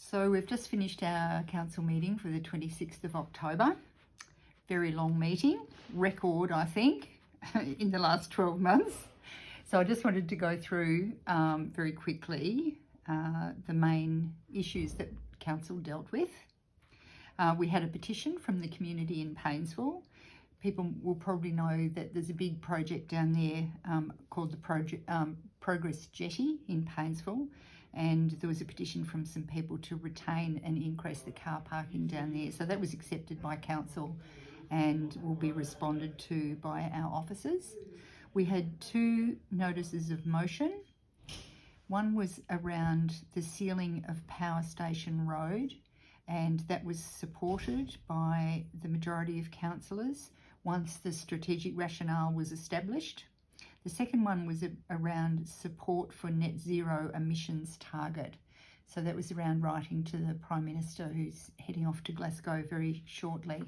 So we've just finished our council meeting for the 26th of October. Very long meeting, record I think, in the last 12 months. So I just wanted to go through very quickly the main issues that council dealt with. We had a petition from the community in Paynesville. People will probably know that there's a big project down there called the Progress Jetty in Paynesville, and there was a petition from some people to retain and increase the car parking down there. So that was accepted by council and will be responded to by our officers. We had two notices of motion. One was around the sealing of Power Station Road, and that was supported by the majority of councillors once the strategic rationale was established. The second one was around support for net zero emissions target. So that was around writing to the Prime Minister, who's heading off to Glasgow very shortly,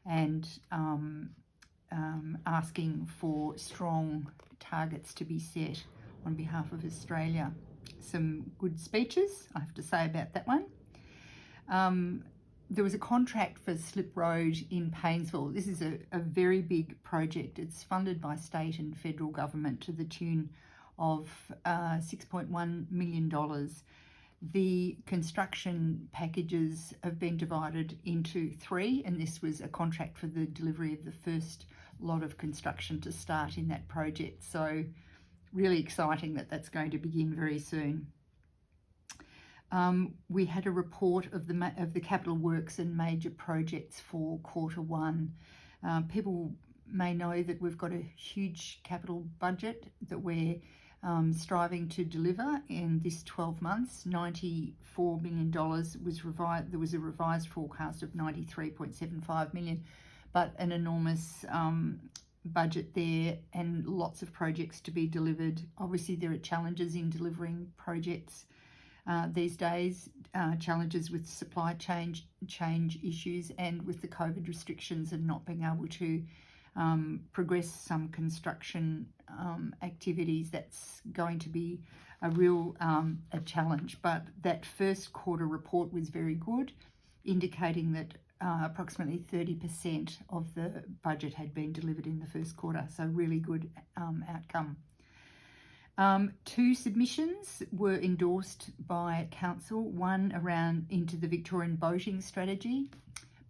and asking for strong targets to be set on behalf of Australia. Some good speeches, I have to say, about that one. There was a contract for Slip Road in Paynesville. This is a very big project. It's funded by state and federal government to the tune of $6.1 million. The construction packages have been divided into three, and this was a contract for the delivery of the first lot of construction to start in that project. So really exciting that that's going to begin very soon. We had a report of the capital works and major projects for Q1. People may know that we've got a huge capital budget that we're striving to deliver in this 12 months. $94 million was revised. There was a revised forecast of $93.75 million, but an enormous budget there and lots of projects to be delivered. Obviously, there are challenges in delivering projects these days, challenges with supply chain issues and with the COVID restrictions and not being able to progress some construction activities. That's going to be a real a challenge. But that first quarter report was very good, indicating that approximately 30% of the budget had been delivered in the first quarter. So really good outcome. Two submissions were endorsed by council, one around into the Victorian boating strategy.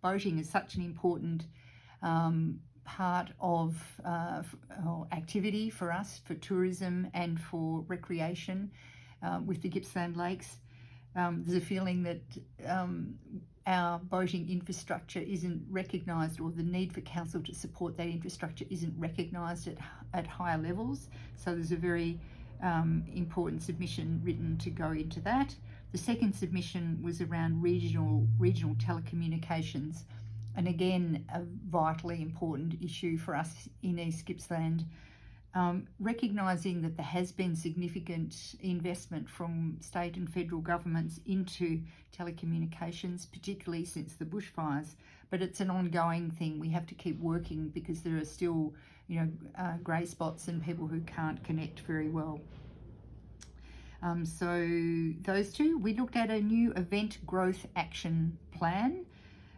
Boating is such an important part of activity for us, for tourism and for recreation with the Gippsland Lakes. There's a feeling that our boating infrastructure isn't recognised, or the need for council to support that infrastructure isn't recognised at higher levels. So there's a very important submission written to go into that. The second submission was around regional telecommunications, and again a vitally important issue for us in East Gippsland, recognising that there has been significant investment from state and federal governments into telecommunications, particularly since the bushfires, but it's an ongoing thing. We have to keep working because there are still grey spots and people who can't connect very well. So those two. We looked at a new event growth action plan